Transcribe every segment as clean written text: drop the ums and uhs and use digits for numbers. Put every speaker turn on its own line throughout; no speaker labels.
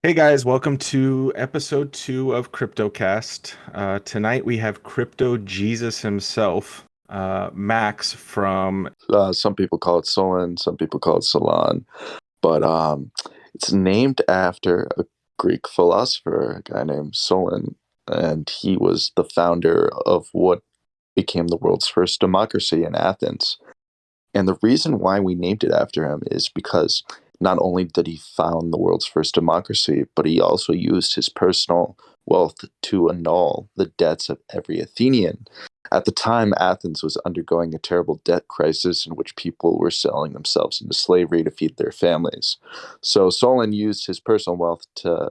Hey guys, welcome to episode 2 of CryptoCast. Tonight we have Crypto Jesus himself, Max from.
Some people call it Solon, some people call it Solon, but it's named after a Greek philosopher, a guy named Solon, and he was the founder of what became the world's first democracy in Athens. And the reason why we named it after him is because not only did he found the world's first democracy, but he also used his personal wealth to annul the debts of every Athenian. At the time, Athens was undergoing a terrible debt crisis in which people were selling themselves into slavery to feed their families. So Solon used his personal wealth to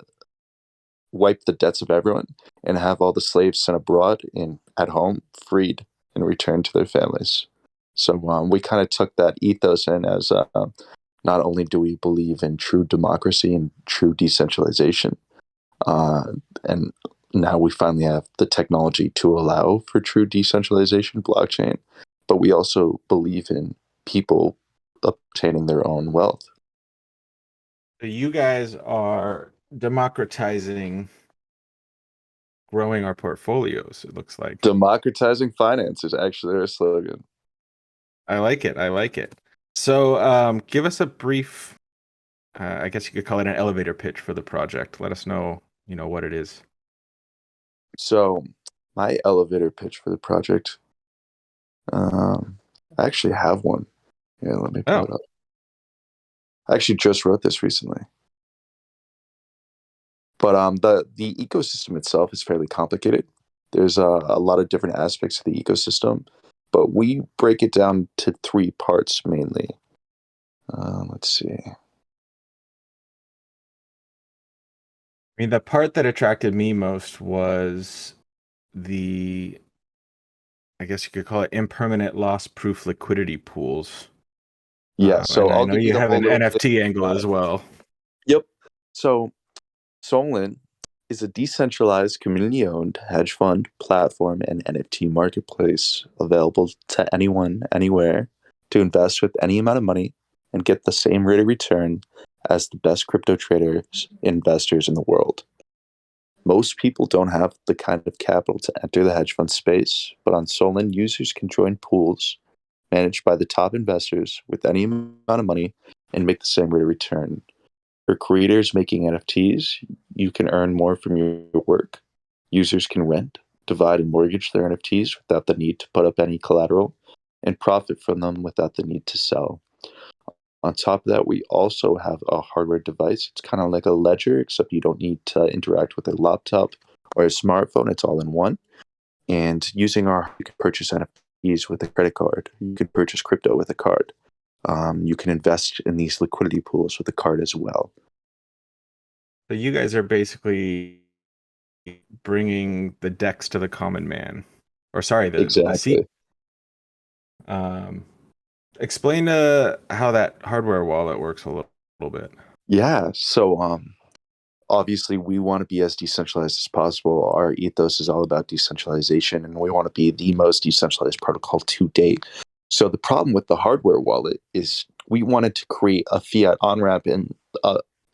wipe the debts of everyone and have all the slaves sent abroad and at home freed and returned to their families. So we kind of took that ethos in as not only do we believe in true democracy and true decentralization, and now we finally have the technology to allow for true decentralization, blockchain, but we also believe in people obtaining their own wealth.
You guys are democratizing, growing our portfolios, it looks like.
Democratizing finance is actually our slogan.
I like it. I like it. So give us a brief, I guess you could call it an elevator pitch for the project. Let us know, what it is.
So my elevator pitch for the project, I actually have one. Yeah, let me pull
Oh,
it up. I actually just wrote this recently. But the ecosystem itself is fairly complicated. There's a lot of different aspects of the ecosystem, but we break it down to three parts mainly. Let's see.
I mean, the part that attracted me most was the, I guess you could call it impermanent loss proof liquidity pools.
Yeah, so
And I
I'll
know
give you
you
the
have
whole
an
little bit
NFT angle
about
as
it.
well.
Yep. So Solon is a decentralized community-owned hedge fund platform and NFT marketplace available to anyone, anywhere, to invest with any amount of money and get the same rate of return as the best crypto traders, investors in the world. Most people don't have the kind of capital to enter the hedge fund space, but on Solon, users can join pools managed by the top investors with any amount of money and make the same rate of return. For creators making NFTs, you can earn more from your work. Users can rent, divide, and mortgage their NFTs without the need to put up any collateral and profit from them without the need to sell. On top of that, we also have a hardware device. It's kind of like a ledger, except you don't need to interact with a laptop or a smartphone. It's all in one. And using you can purchase NFTs with a credit card. You can purchase crypto with a card. You can invest in these liquidity pools with a card as well.
So you guys are basically bringing the DEX to the common man, or sorry, the C.
Exactly.
Um, Explain how that hardware wallet works a little bit.
Yeah. So obviously we want to be as decentralized as possible. Our ethos is all about decentralization, and we want to be the most decentralized protocol to date. So the problem with the hardware wallet is we wanted to create a fiat on ramp, and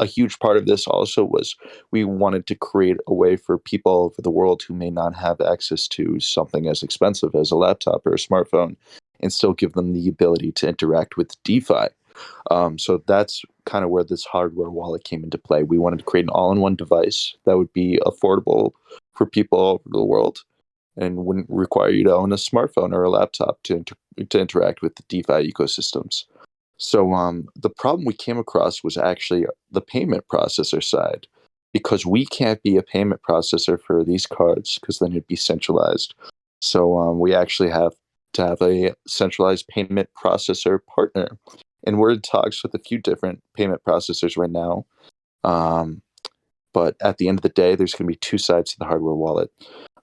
a huge part of this also was we wanted to create a way for people all over the world who may not have access to something as expensive as a laptop or a smartphone, and still give them the ability to interact with DeFi. So that's kind of where this hardware wallet came into play. We wanted to create an all-in-one device that would be affordable for people all over the world and wouldn't require you to own a smartphone or a laptop to interact with the DeFi ecosystems. So the problem we came across was actually the payment processor side, because we can't be a payment processor for these cards because then it'd be centralized. So we actually have to have a centralized payment processor partner. And we're in talks with a few different payment processors right now. But at the end of the day, there's going to be two sides to the hardware wallet.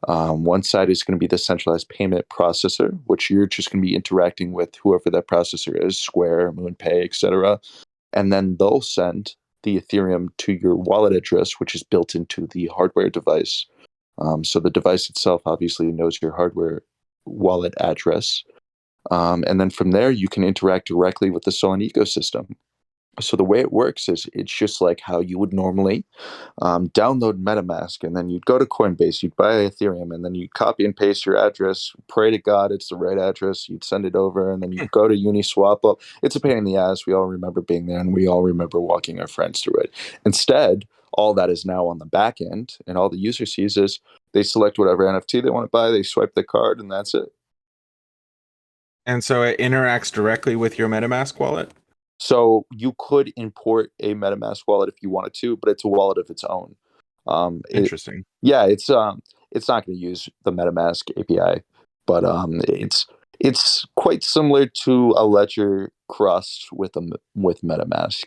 One side is going to be the centralized payment processor, which you're just going to be interacting with whoever that processor is, Square, MoonPay, etc. And then they'll send the Ethereum to your wallet address, which is built into the hardware device. So the device itself obviously knows your hardware wallet address. And then from there, you can interact directly with the Solon ecosystem. So the way it works is it's just like how you would normally download MetaMask, and then you'd go to Coinbase, you'd buy Ethereum, and then you'd copy and paste your address, pray to God it's the right address, you'd send it over, and then you'd go to Uniswap. Well, it's a pain in the ass. We all remember being there, and we all remember walking our friends through it. Instead, all that is now on the back end, and all the user sees is they select whatever NFT they want to buy, they swipe the card, and that's it.
And so it interacts directly with your MetaMask wallet?
So you could import a MetaMask wallet if you wanted to, but it's a wallet of its own. It
Interesting.
Yeah, it's not going to use the MetaMask API, but it's quite similar to a ledger crossed with with MetaMask.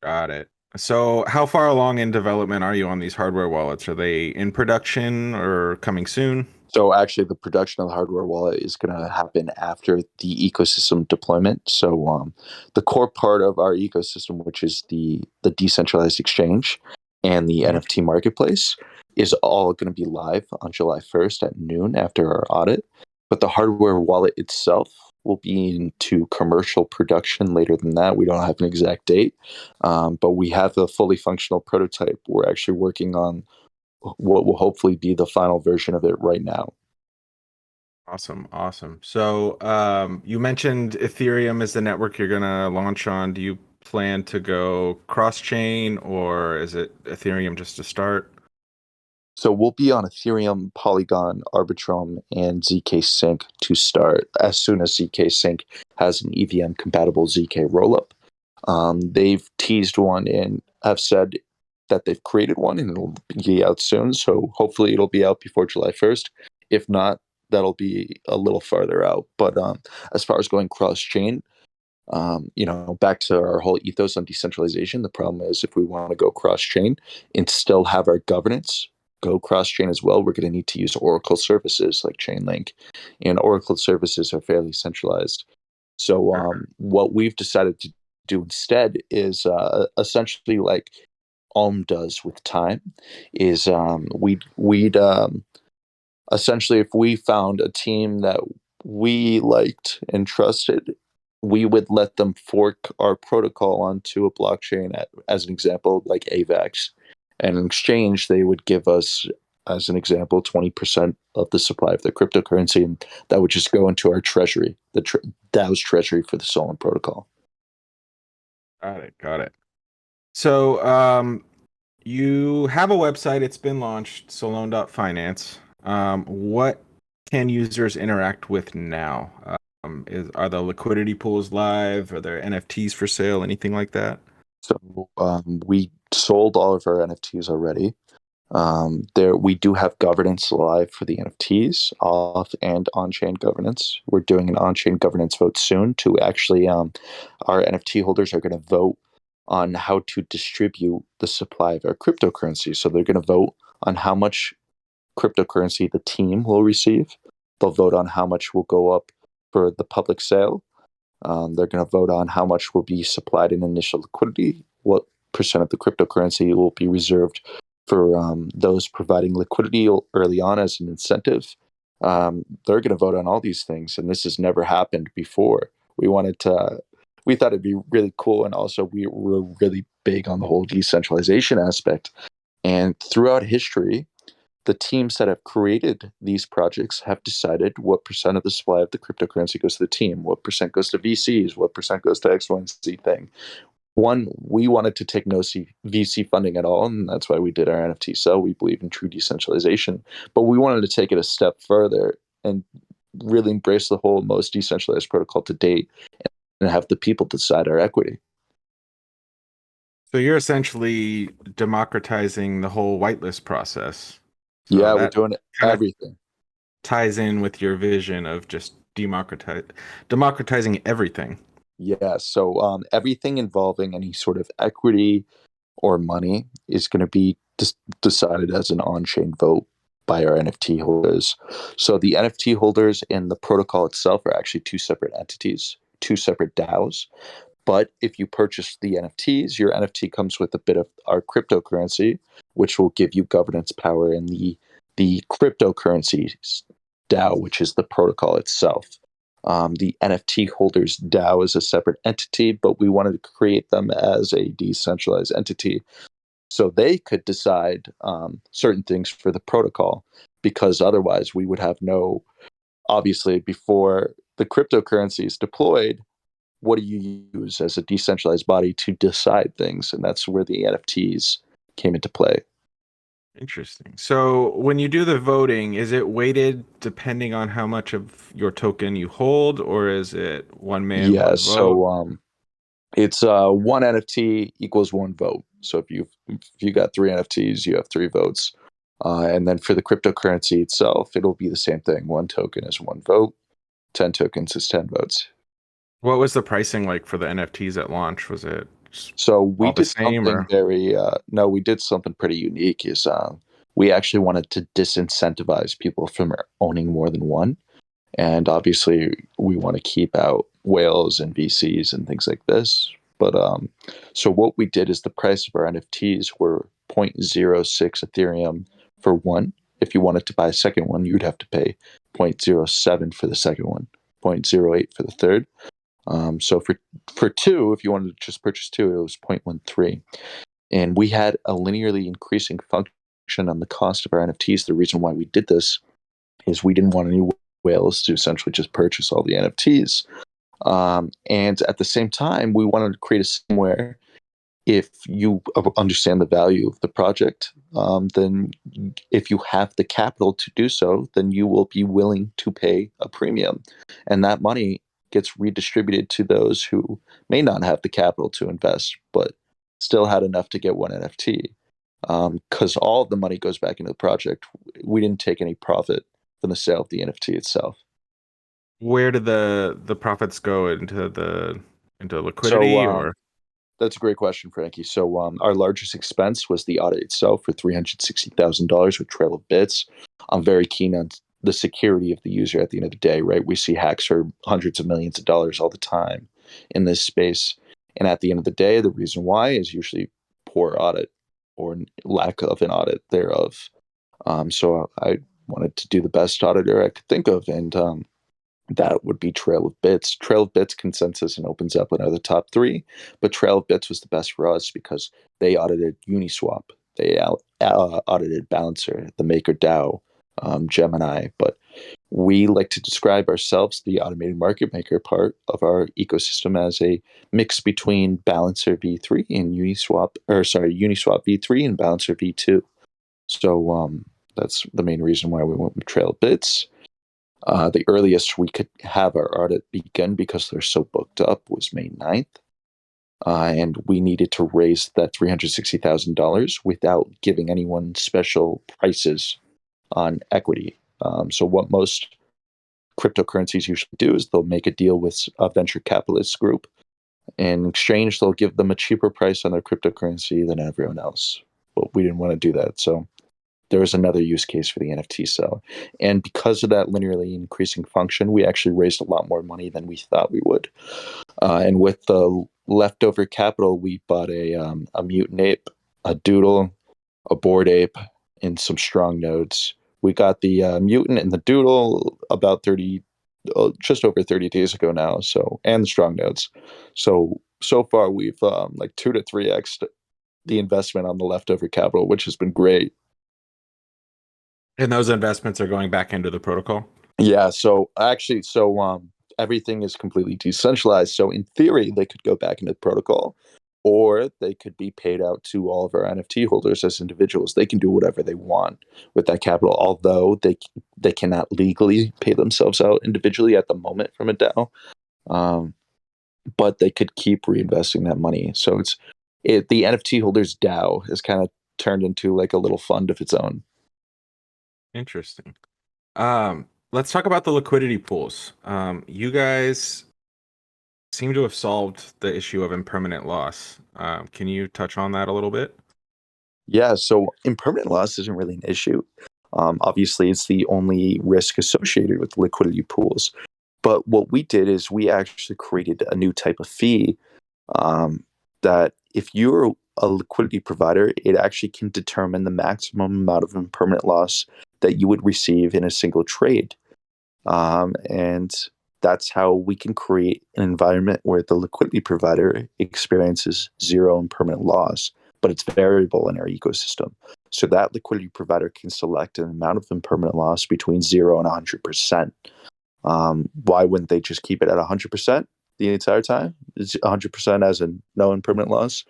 Got it. So how far along in development are you on these hardware wallets? Are they in production or coming soon?
So actually, the production of the hardware wallet is going to happen after the ecosystem deployment. So the core part of our ecosystem, which is the decentralized exchange and the
Mhm.
NFT marketplace, is all going to be live on July 1st at noon after our audit. But the hardware wallet itself will be into commercial production later than that. We don't have an exact date, but we have a fully functional prototype. We're actually working on what will hopefully be the final version of it right now.
Awesome, awesome. So, you mentioned Ethereum is the network you're gonna launch on. Do you plan to go cross-chain, or is it Ethereum just to start?
So we'll be on Ethereum, Polygon, Arbitrum, and ZK Sync to start as soon as ZK Sync has an EVM compatible ZK rollup. They've teased one and have said that they've created one and it'll be out soon. So hopefully it'll be out before July 1st. If not, that'll be a little farther out. But as far as going cross chain, back to our whole ethos on decentralization, the problem is if we want to go cross chain and still have our governance go cross chain as well, we're going to need to use Oracle services like Chainlink, and Oracle services are fairly centralized. So,
Sure.
what we've decided to do instead is essentially like Alm does with time, is we'd essentially, if we found a team that we liked and trusted, we would let them fork our protocol onto a blockchain as an example, like AVAX. And in exchange, they would give us, as an example, 20% of the supply of their cryptocurrency, and that would just go into our treasury, DAO's treasury for the Solon protocol.
Got it, got it. So, you have a website, it's been launched, Solon.finance. What can users interact with now? Are the liquidity pools live? Are there NFTs for sale? Anything like that?
So we sold all of our NFTs already. There we do have governance live for the NFTs, off and on-chain governance. We're doing an on-chain governance vote soon to actually our NFT holders are going to vote on how to distribute the supply of our cryptocurrency. So they're going to vote on how much cryptocurrency the team will receive. They'll vote on how much will go up for the public sale. They're going to vote on how much will be supplied in initial liquidity, what percent of the cryptocurrency will be reserved for those providing liquidity early on as an incentive. They're going to vote on all these things, and this has never happened before. We thought it'd be really cool, and also we were really big on the whole decentralization aspect. And throughout history, the teams that have created these projects have decided what percent of the supply of the cryptocurrency goes to the team, what percent goes to VCs, what percent goes to X, Y, and Z thing. One, we wanted to take no VC funding at all, and that's why we did our NFT sell. We believe in true decentralization, but we wanted to take it a step further and really embrace the whole most decentralized protocol to date and have the people decide our equity.
So you're essentially democratizing the whole whitelist process. So
Yeah, we're
that
doing
kind of
everything.
ties in with your vision of just democratizing everything.
Yeah, so everything involving any sort of equity or money is going to be decided as an on-chain vote by our NFT holders. So the NFT holders and the protocol itself are actually two separate entities, two separate DAOs. But if you purchase the NFTs, your NFT comes with a bit of our cryptocurrency, which will give you governance power in the cryptocurrency DAO, which is the protocol itself. The NFT holders DAO is a separate entity, but we wanted to create them as a decentralized entity so they could decide certain things for the protocol, because otherwise we would have no, obviously, before the cryptocurrency is deployed, what do you use as a decentralized body to decide things? And that's where the NFTs came into play.
Interesting. So when you do the voting, is it weighted depending on how much of your token you hold, or is it one man,
Yeah,
one vote?
so it's one NFT equals one vote. So if you got three NFTs, you have three votes. And then for the cryptocurrency itself, it'll be the same thing. One token is one vote. 10 tokens is 10 votes.
What was the pricing like for the NFTs at launch? Was it just
So we
all the
did
same,
something
or
very no, we did something pretty unique. Is we actually wanted to disincentivize people from owning more than one. And obviously, we want to keep out whales and VCs and things like this. But so what we did is the price of our NFTs were zero point zero 0.06 Ethereum for one. If you wanted to buy a second one, you'd have to pay 0.07 for the second one, 0.08 for the third. So for two, if you wanted to just purchase two, it was 0.13. And we had a linearly increasing function on the cost of our NFTs. The reason why we did this is we didn't want any whales to essentially just purchase all the NFTs. And at the same time, we wanted to create a system where if you understand the value of the project, then if you have the capital to do so, then you will be willing to pay a premium. And that money gets redistributed to those who may not have the capital to invest, but still had enough to get one NFT. Because all of the money goes back into the project. We didn't take any profit from the sale of the NFT itself.
where did the profits go into
So
liquidity, or
that's a great question, Frankie. So our largest expense was the audit itself for $360,000 with Trail of Bits. I'm very keen on the security of the user at the end of the day, right? We see hacks for hundreds of millions of dollars all the time in this space. And at the end of the day, the reason why is usually poor audit or lack of an audit thereof. So I wanted to do the best auditor I could think of. And that would be Trail of Bits. Trail of Bits consensus and opens up another top three, but Trail of Bits was the best for us because they audited Uniswap, they audited Balancer, the MakerDAO, Gemini. But we like to describe ourselves, the automated market maker part of our ecosystem, as a mix between Balancer V3 and Uniswap V3 and Balancer V2. So that's the main reason why we went with Trail of Bits. The earliest we could have our audit begin, because they're so booked up, was May 9th. And we needed to raise that $360,000 without giving anyone special prices on equity. So what most cryptocurrencies usually do is they'll make a deal with a venture capitalist group. In exchange, they'll give them a cheaper price on their cryptocurrency than everyone else. But we didn't want to do that. So there was another use case for the NFT sale. And because of that linearly increasing function, we actually raised a lot more money than we thought we would. And with the leftover capital, we bought a mutant ape, a doodle, a bored ape, and some strong nodes. We got the mutant and the doodle about 30, just over 30 days ago now. So, and the strong nodes. So far we've like 2 to 3x the investment on the leftover capital, which has been great.
and those investments are going back into the protocol?
Yeah, so actually, everything is completely decentralized. So in theory, they could go back into the protocol, or they could be paid out to all of our NFT holders as individuals. They can do whatever they want with that capital, although they cannot legally pay themselves out individually at the moment from a DAO. Um, but they could keep reinvesting that money. So the NFT holders DAO has kind of turned into like a little fund of its own.
Interesting. Let's talk about the liquidity pools. You guys seem to have solved the issue of impermanent loss. Can you touch on that a little bit?
Yeah, so impermanent loss isn't really an issue. Obviously, it's the only risk associated with liquidity pools. But what we did is we actually created a new type of fee, that if you're a liquidity provider, it actually can determine the maximum amount of impermanent loss that you would receive in a single trade. And That's how we can create an environment where the liquidity provider experiences zero and permanent loss, but it's variable in our ecosystem. So that liquidity provider can select an amount of impermanent loss between 0 and 100%. Why wouldn't they just keep it at 100% the entire time? It's 100% as a no impermanent loss.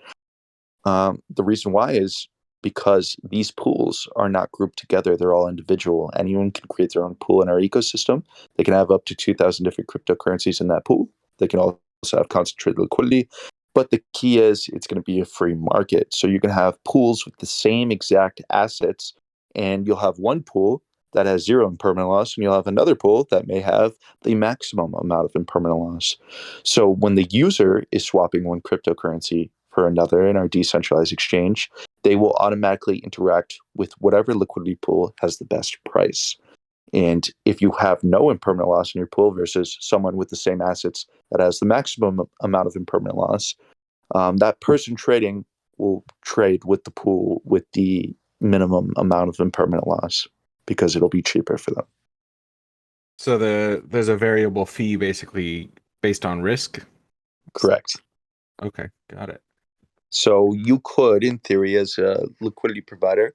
The reason why is because these pools are not grouped together. They're all individual. Anyone can create their own pool in our ecosystem. They can have up to 2,000 different cryptocurrencies in that pool. They can also have concentrated liquidity. But the key is it's going to be a free market. So you can have pools with the same exact assets, and you'll have one pool that has zero impermanent loss, and you'll have another pool that may have the maximum amount of impermanent loss. So when the user is swapping one cryptocurrency for another in our decentralized exchange, they will automatically interact with whatever liquidity pool has the best price. And if you have no impermanent loss in your pool versus someone with the same assets that has the maximum amount of impermanent loss, that person trading will trade with the pool with the minimum amount of impermanent loss because it'll be cheaper for them.
So there's a variable fee basically based on risk.
Correct.
Okay, got it.
So you could, in theory, as a liquidity provider,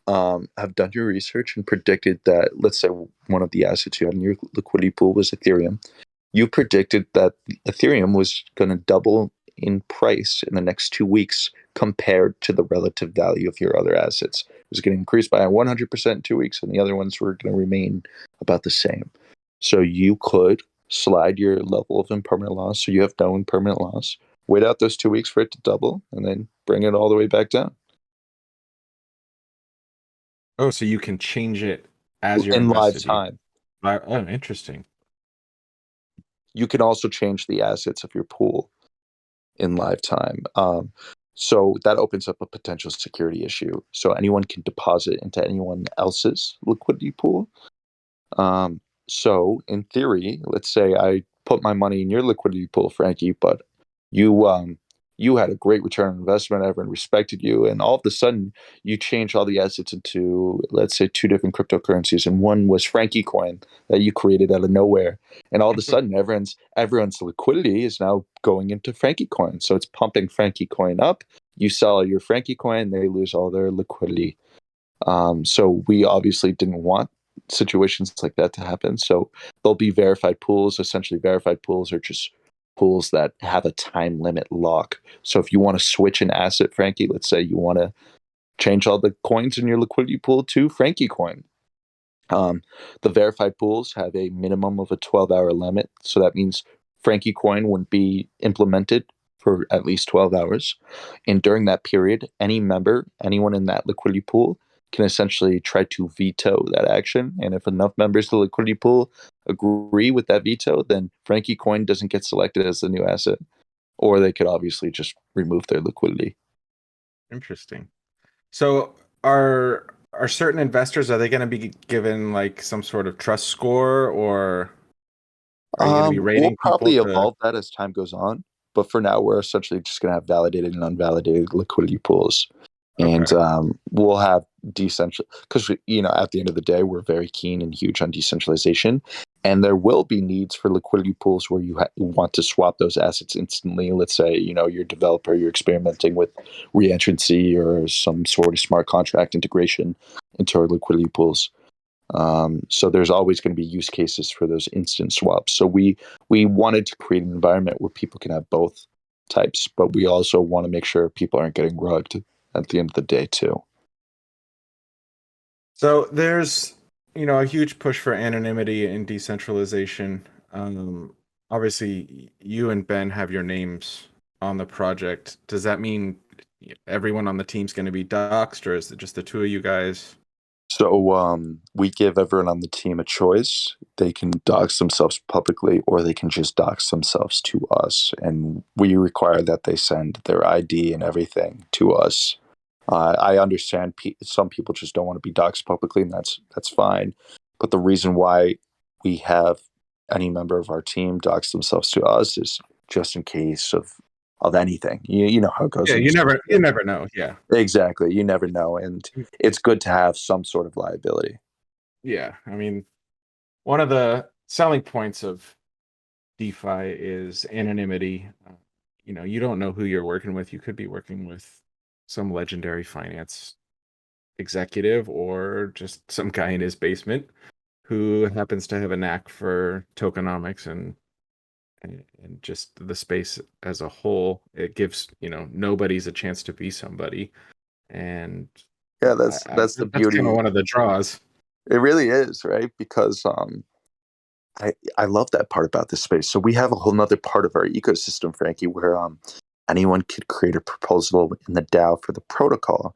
have done your research and predicted that, let's say, one of the assets you had in your liquidity pool was Ethereum. You predicted that Ethereum was going to double in price in the next 2 weeks compared to the relative value of your other assets. It was going to increase by 100% in 2 weeks, and the other ones were going to remain about the same. So you could slide your level of impermanent loss, so you have no impermanent loss. Wait out those 2 weeks for it to double, and then bring it all the way back down.
Oh, so you can change it as you're
In live
invested.
time.
Oh, interesting.
You can also change the assets of your pool in live time. So that opens up a potential security issue. So anyone can deposit into anyone else's liquidity pool. So in theory, let's say I put my money in your liquidity pool, Frankie, but you had a great return on investment. Everyone respected you, and all of a sudden you change all the assets into, let's say, two different cryptocurrencies, and one was Frankie coin that you created out of nowhere, and all of a sudden everyone's liquidity is now going into Frankie coin, so it's pumping Frankie coin up. You sell your Frankie coin, they lose all their liquidity. So we obviously didn't want situations like that to happen. So there'll be verified pools. Essentially, verified pools are just pools that have a time limit lock. So if you want to switch an asset, Frankie, let's say you want to change all the coins in your liquidity pool to Frankie coin. The verified pools have a minimum of a 12-hour limit. So that means Frankie coin wouldn't be implemented for at least 12 hours. And during that period, any member, anyone in that liquidity pool, can essentially try to veto that action. And if enough members of the liquidity pool agree with that veto, then Frankie coin doesn't get selected as the new asset. Or they could obviously just remove their liquidity.
Interesting. So are certain investors, are they going to be given like some sort of trust score, or are you going to be
We'll
rating people
probably
to?
evolve that as time goes on, but for now, we're essentially just going to have validated and unvalidated liquidity pools, and
Okay.
we'll have decentral because at the end of the day, we're very keen and huge on decentralization, and there will be needs for liquidity pools where you want to swap those assets instantly. Let's say you're a developer, you're experimenting with reentrancy or some sort of smart contract integration into our liquidity pools. So there's always going to be use cases for those instant swaps. So we wanted to create an environment where people can have both types, but we also want to make sure people aren't getting rugged at the end of the day too.
So there's, a huge push for anonymity and decentralization. Obviously, you and Ben have your names on the project. Does that mean everyone on the team's going to be doxxed, or is it just the two of you guys?
So we give everyone on the team a choice. They can dox themselves publicly, or they can just dox themselves to us, and we require that they send their ID and everything to us. I understand some people just don't want to be doxxed publicly, and that's fine. But the reason why we have any member of our team dox themselves to us is just in case of anything. You know how it goes
Yeah,
in
you
this
never you
industry.
never know. Yeah.
Exactly. You never know, and it's good to have some sort of liability.
Yeah. I mean, one of the selling points of DeFi is anonymity. You don't know who you're working with. You could be working with some legendary finance executive or just some guy in his basement who happens to have a knack for tokenomics and just the space as a whole. It gives, nobody's a chance to be somebody. And
Yeah,
I
that's the
that's kind of
beauty.
one of the draws.
It really is, right? Because I love that part about this space. So we have a whole nother part of our ecosystem, Frankie, where anyone could create a proposal in the DAO for the protocol.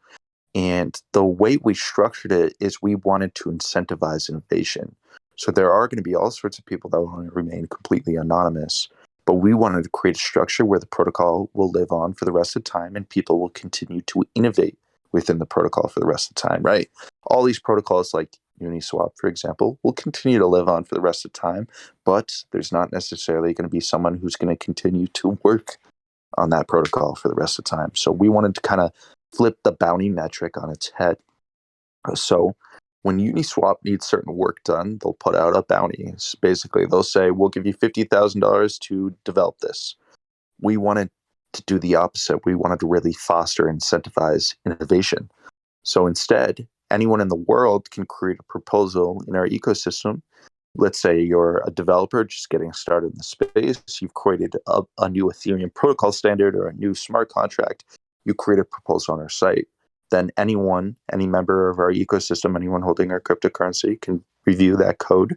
And the way we structured it is we wanted to incentivize innovation. So there are going to be all sorts of people that want to remain completely anonymous, but we wanted to create a structure where the protocol will live on for the rest of the time and people will continue to innovate within the protocol for the rest of the time, right? All these protocols like Uniswap, for example, will continue to live on for the rest of the time, but there's not necessarily going to be someone who's going to continue to work on that protocol for the rest of the time. So we wanted to kind of flip the bounty metric on its head. So when Uniswap needs certain work done, they'll put out a bounty. So basically, they'll say, we'll give you $50,000 to develop this. We wanted to do the opposite. We wanted to really foster and incentivize innovation. So instead, anyone in the world can create a proposal in our ecosystem. Let's say you're a developer just getting started in the space. You've created a new Ethereum protocol standard or a new smart contract. You create a proposal on our site. Then anyone, any member of our ecosystem, anyone holding our cryptocurrency can review that code.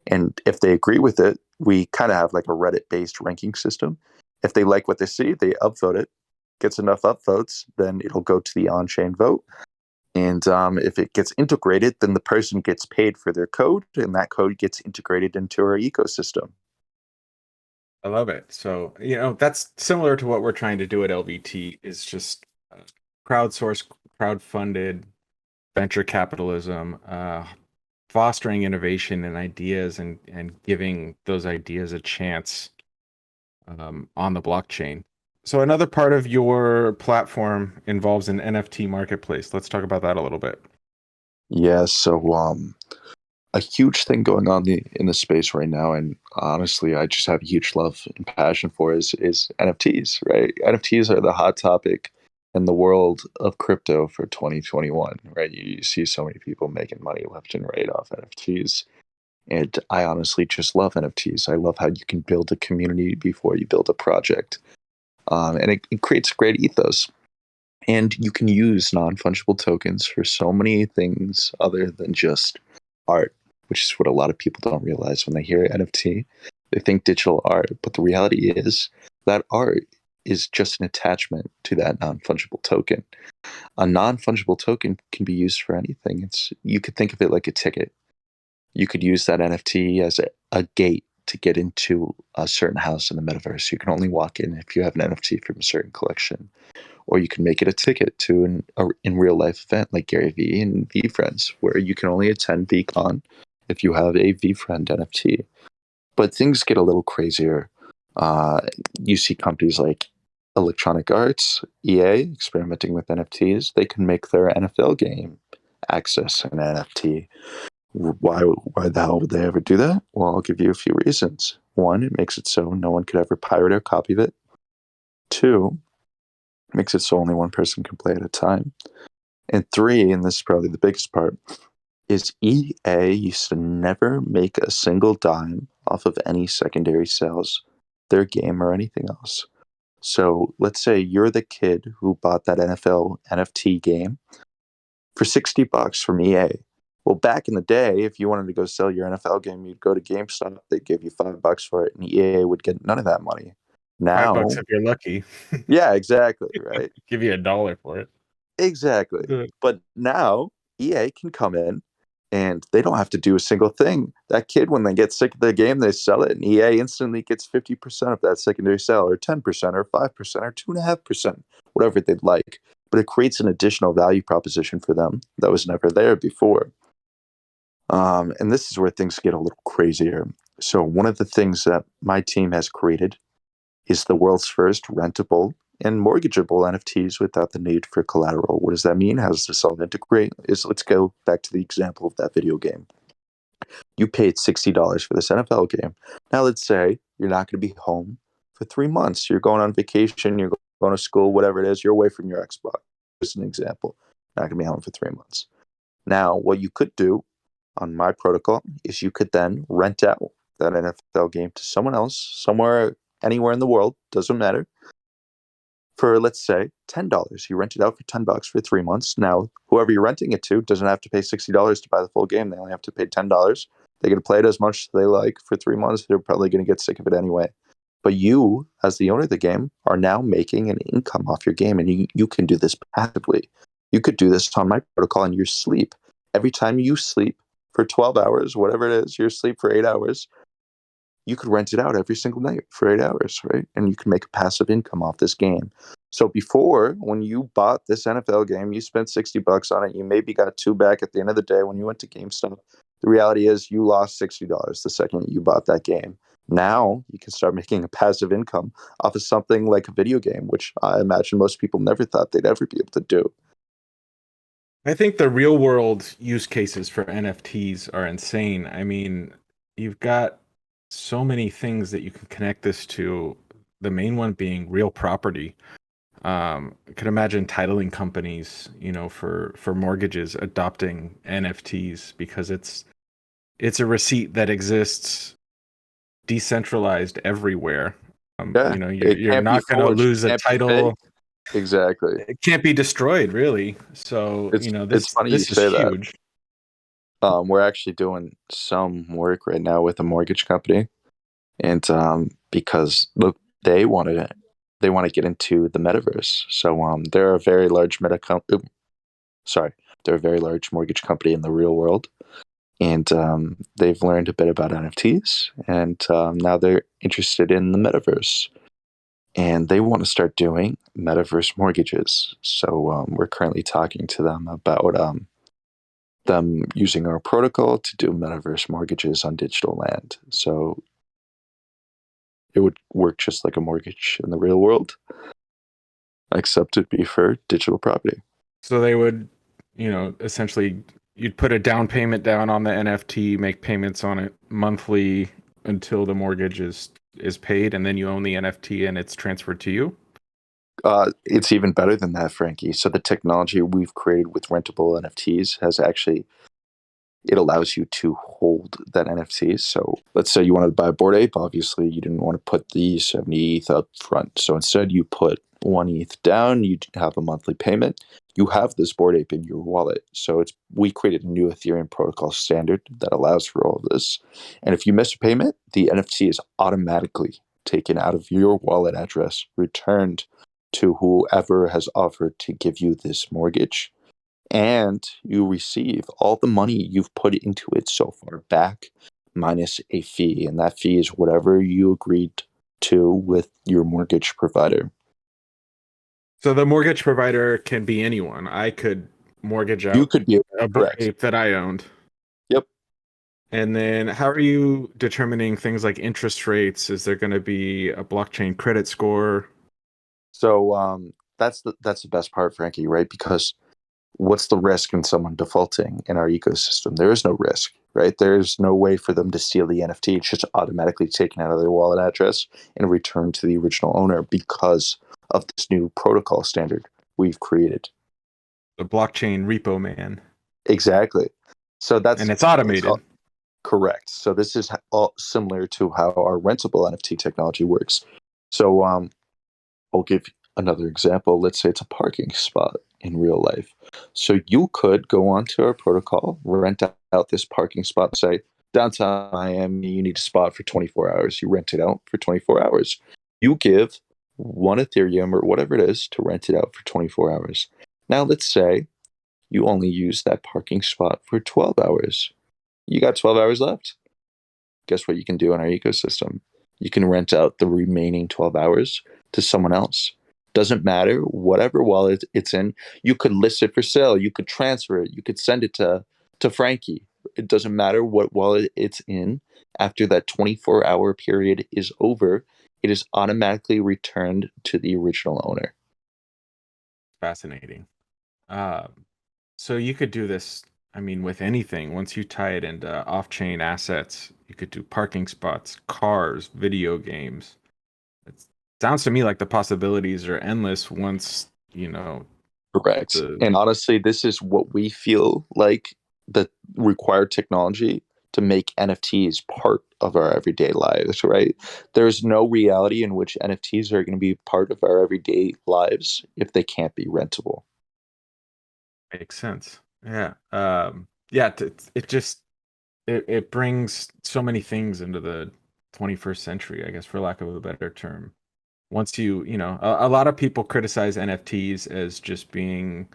And if they agree with it, we kind of have like a Reddit-based ranking system. If they like what they see, they upvote it. Gets enough upvotes, then it'll go to the on-chain vote. And if it gets integrated, then the person gets paid for their code, and that code gets integrated into our ecosystem.
I love it. So, that's similar to what we're trying to do at LVT is just crowdsourced, crowd-funded venture capitalism, fostering innovation and ideas and giving those ideas a chance on the blockchain. So another part of your platform involves an NFT marketplace. Let's talk about that a little bit.
Yeah, so a huge thing going on in the space right now, and honestly, I just have a huge love and passion for is NFTs, right? NFTs are the hot topic in the world of crypto for 2021, right? You see so many people making money left and right off NFTs. And I honestly just love NFTs. I love how you can build a community before you build a project. And it creates a great ethos. And you can use non-fungible tokens for so many things other than just art, which is what a lot of people don't realize when they hear NFT. They think digital art, but the reality is that art is just an attachment to that non-fungible token. A non-fungible token can be used for anything. You could think of it like a ticket. You could use that NFT as a gate to get into a certain house in the metaverse. You can only walk in if you have an NFT from a certain collection. Or you can make it a ticket to an in real life event like Gary Vee and VFriends, where you can only attend VCon if you have a VFriend NFT. But things get a little crazier. You see companies like Electronic Arts, EA, experimenting with NFTs. They can make their NFL game access an NFT. Why the hell would they ever do that? Well, I'll give you a few reasons. One, it makes it so no one could ever pirate or copy it. Two, it makes it so only one person can play at a time. And three, and this is probably the biggest part, is EA used to never make a single dime off of any secondary sales, their game or anything else. So let's say you're the kid who bought that NFL NFT game for $60 from EA. Well, back in the day, if you wanted to go sell your NFL game, you'd go to GameStop. They'd give you $5 for it, and EA would get none of that money.
$5
Now,
if you're lucky.
yeah, exactly, right?
Give you $1 for it.
Exactly.
Good.
But now EA can come in and they don't have to do a single thing. That kid, when they get sick of the game, they sell it, and EA instantly gets 50% of that secondary sale, or 10%, or 5%, or 2.5%, whatever they'd like. But it creates an additional value proposition for them that was never there before. And this is where things get a little crazier. So one of the things that my team has created is the world's first rentable and mortgageable NFTs without the need for collateral. What does that mean? How does this all integrate? Let's go back to the example of that video game. You paid $60 for this NFL game. Now let's say you're not going to be home for 3 months. You're going on vacation, you're going to school, whatever it is, you're away from your Xbox. Just an example. Not going to be home for 3 months. Now, what you could do on my protocol is you could then rent out that NFL game to someone else, somewhere, anywhere in the world, doesn't matter, for let's say $10. You rent it out for $10 for 3 months. Now, whoever you're renting it to doesn't have to pay $60 to buy the full game. They only have to pay $10. They get to play it as much as they like for 3 months. They're probably going to get sick of it anyway. But you, as the owner of the game, are now making an income off your game, and you can do this passively. You could do this on my protocol in your sleep. Every time you sleep for 12 hours, whatever it is, you're asleep for 8 hours, you could rent it out every single night for 8 hours, right? And you can make a passive income off this game. So before, when you bought this NFL game, you spent $60 on it. You maybe got two back at the end of the day when you went to GameStop. The reality is you lost $60 the second you bought that game. Now you can start making a passive income off of something like a video game, which I imagine most people never thought they'd ever be able to do.
I think the real world use cases for NFTs are insane. I mean, you've got so many things that you can connect this to. The main one being real property. I could imagine titling companies, for mortgages adopting NFTs because it's a receipt that exists decentralized everywhere.
Yeah, it
You're
can't be
not going to
forged,
lose a
can't be
title.
faked. Exactly.
It can't be destroyed, really. So,
It's funny you
this is
say that.
huge.
We're actually doing some work right now with a mortgage company, and because look, they want to get into the metaverse. So they're a very large sorry, they're a very large mortgage company in the real world, and they've learned a bit about NFTs, and now they're interested in the metaverse, and they want to start doing metaverse mortgages. So we're currently talking to them about them using our protocol to do metaverse mortgages on digital land. So it would work just like a mortgage in the real world, except it'd be for digital property.
So they would, essentially you'd put a down payment down on the NFT, make payments on it monthly until the mortgage is paid, and then you own the NFT and it's transferred to you.
It's even better than that, Frankie. So the technology we've created with rentable NFTs has actually it allows you to hold that NFT. So let's say you wanted to buy a Bored Ape. Obviously, you didn't want to put the 70 ETH up front. So instead, you put 1 ETH down. You have a monthly payment. You have this Bored Ape in your wallet. So we created a new Ethereum protocol standard that allows for all of this. And if you miss a payment, the NFT is automatically taken out of your wallet address, returned to whoever has offered to give you this mortgage, and you receive all the money you've put into it so far back minus a fee, and that fee is whatever you agreed to with your mortgage provider.
So the mortgage provider can be anyone. I could mortgage
You
out
could be
a Bored
correct.
Ape that I owned.
Yep.
And then how are you determining things like interest rates? Is there going to be a blockchain credit score?
So that's the best part, Frankie, right? Because what's the risk in someone defaulting in our ecosystem? There is no risk, right? There's no way for them to steal the NFT. It's just automatically taken out of their wallet address and returned to the original owner because of this new protocol standard we've created.
The blockchain repo man.
Exactly. So
And it's
it's
automated.
correct. So this is all similar to how our rentable NFT technology works. So I'll give another example. Let's say it's a parking spot in real life. So you could go onto our protocol, rent out this parking spot, say downtown Miami, you need a spot for 24 hours. You rent it out for 24 hours. You give 1 Ethereum or whatever it is to rent it out for 24 hours. Now, let's say you only use that parking spot for 12 hours. You got 12 hours left. Guess what you can do in our ecosystem? You can rent out the remaining 12 hours to someone else. Doesn't matter, whatever wallet it's in. You could list it for sale. You could transfer it. You could send it to Frankie. It doesn't matter what wallet it's in. After that 24-hour period is over, it is automatically returned to the original owner.
Fascinating. So you could do this I mean, with anything, once you tie it into off-chain assets, you could do parking spots, cars, video games. It sounds to me like the possibilities are endless once,
Correct.
the
And honestly, this is what we feel like the required technology to make NFTs part of our everyday lives, right? There's no reality in which NFTs are going to be part of our everyday lives if they can't be rentable.
makes sense. Yeah. Yeah, it just it brings so many things into the 21st century, I guess, for lack of a better term. Once a lot of people criticize NFTs as just being,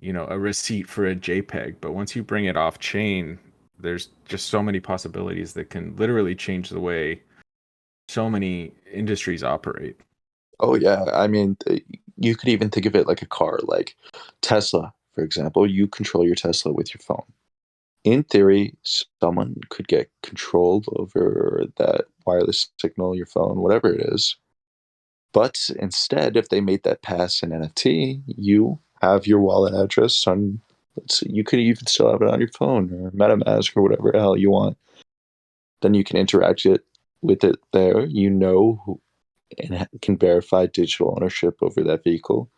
a receipt for a JPEG, but once you bring it off chain, there's just so many possibilities that can literally change the way so many industries operate.
Oh yeah, I mean, you could even think of it like a car, like Tesla, for example. You control your Tesla with your phone. In theory, someone could get control over that wireless signal, your phone, whatever it is. But instead, if they made that pass an NFT, you have your wallet address on. You could even still have it on your phone or MetaMask or whatever the hell you want. Then you can interact with it there. And can verify digital ownership over that vehicle,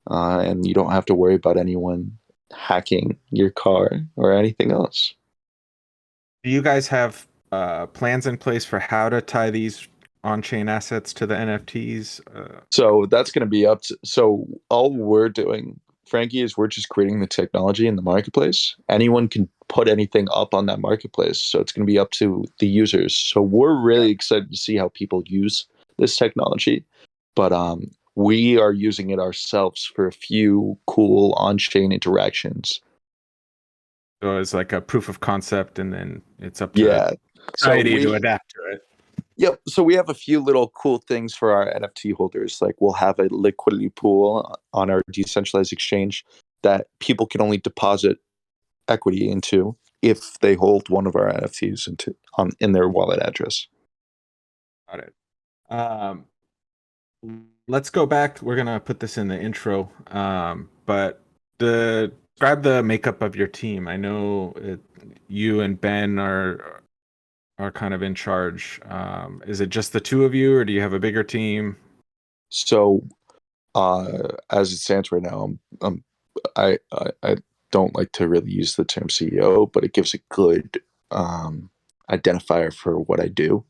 and you don't have to worry about anyone hacking your car or anything else.
Do you guys have plans in place for how to tie these on-chain assets to the NFTs?
So that's going to be up to. So all we're doing, Frankie, is we're just creating the technology in the marketplace. Anyone can put anything up on that marketplace. So it's going to be up to the users. So we're really excited to see how people use this technology. But we are using it ourselves for a few cool on-chain interactions.
So it's like a proof of concept, and then it's up to
Yeah. So
society to
we
adapt to it.
Yep. So we have a few little cool things for our NFT holders. Like we'll have a liquidity pool on our decentralized exchange that people can only deposit equity into if they hold one of our NFTs in their wallet address.
Got it. Um, let's go back. We're gonna put this in the intro, but describe the makeup of your team. I know you and Ben are kind of in charge. Is it just the two of you, or do you have a bigger team?
So as it stands right now, I don't like to really use the term CEO, but it gives a good identifier for what I do.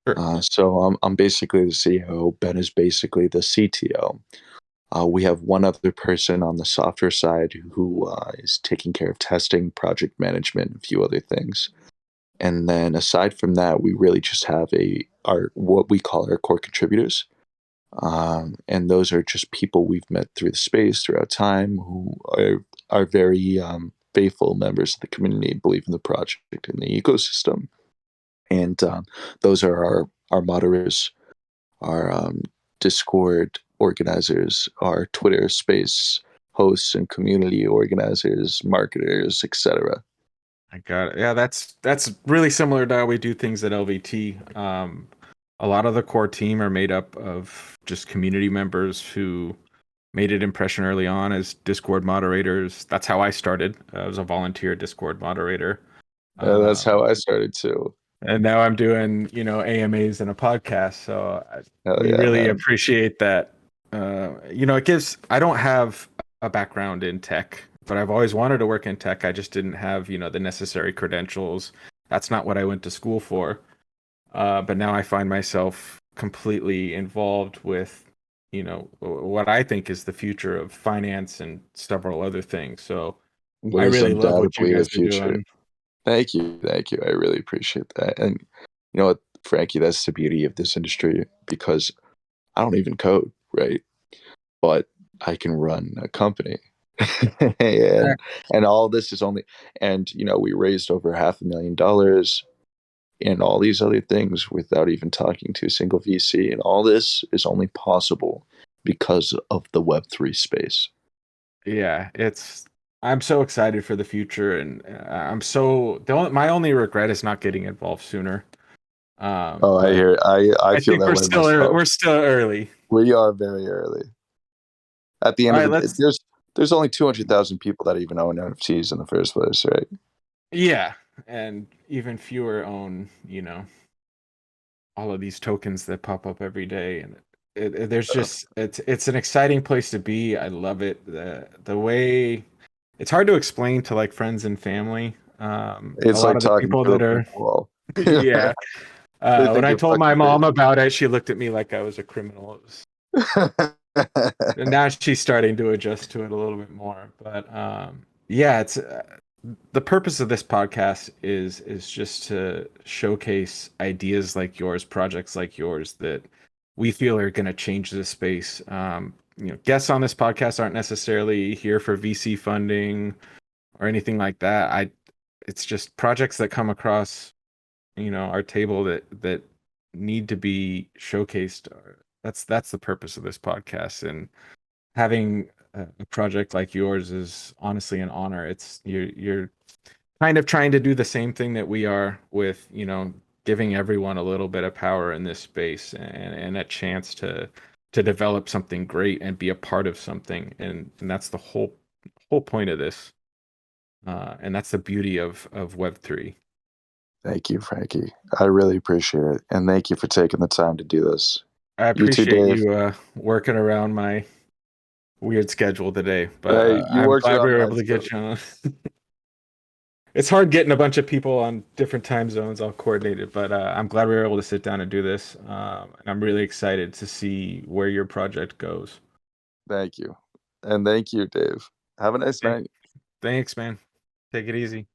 Sure.
So I'm basically the CEO. Ben is basically the CTO. We have one other person on the software side who is taking care of testing, project management, a few other things. And then aside from that, we really just have our what we call our core contributors, and those are just people we've met through the space throughout time who are very faithful members of the community, believe in the project and the ecosystem, and those are our moderators, our Discord organizers, our Twitter space hosts and community organizers, marketers, etc.
I got it. Yeah, that's really similar to how we do things at LVT. A lot of the core team are made up of just community members who made an impression early on as Discord moderators. That's how I started. I was a volunteer Discord moderator.
That's how
Um,
I started too.
and now I'm doing, AMAs and a podcast. So
Hell
we
yeah,
really
man.
appreciate that. I don't have a background in tech, but I've always wanted to work in tech. I just didn't have, the necessary credentials. That's not what I went to school for. But now I find myself completely involved with, what I think is the future of finance and several other things. So I
What is
really love what you
undoubtedly the
guys are
future.
doing.
Thank you, thank you. I really appreciate that. And you know what, Frankie, that's the beauty of this industry because I don't even code, right? But I can run a company. and and all this is only and we raised over $500,000 and all these other things without even talking to a single VC, and all this is only possible because of the Web3 space.
Yeah, I'm so excited for the future, and my only regret is not getting involved sooner.
Oh, I
But
hear. I
I
feel
think
that way myself.
we're still early.
We are very early. At the
All
end of
right,
the day,
let's
there's there's only 200,000 people that even own NFTs in the first place, right?
Yeah, and even fewer own, all of these tokens that pop up every day, and there's
Uh,
just it's an exciting place to be. I love it. The way it's hard to explain to like friends and family. A
it's
lot
like
of the
talking
people
to a
that
brick
are
wall.
yeah.
They
When
think
I
you're
told my
fucking
mom
crazy.
about it, she looked at me like I was a criminal. And now she's starting to adjust to it a little bit more. But yeah, it's the purpose of this podcast is just to showcase ideas like yours, projects like yours that we feel are going to change this space. Guests on this podcast aren't necessarily here for VC funding or anything like that. It's just projects that come across, our table that need to be showcased. That's the purpose of this podcast, and having a project like yours is honestly an honor. It's you're kind of trying to do the same thing that we are with, giving everyone a little bit of power in this space and a chance to develop something great and be a part of something. And that's the whole point of this. And that's the beauty of Web3.
Thank you, Frankie. I really appreciate it. And thank you for taking the time to do this.
I
You too,
appreciate
Dave.
you working around my weird schedule today, but
Hey, you
I'm
worked
glad we
around
were
my
able to get
schedule.
you on. It's hard getting a bunch of people on different time zones all coordinated, but I'm glad we were able to sit down and do this. And I'm really excited to see where your project goes.
Thank you. And thank you, Dave. Have a nice
Okay.
night.
Thanks, man. Take it easy.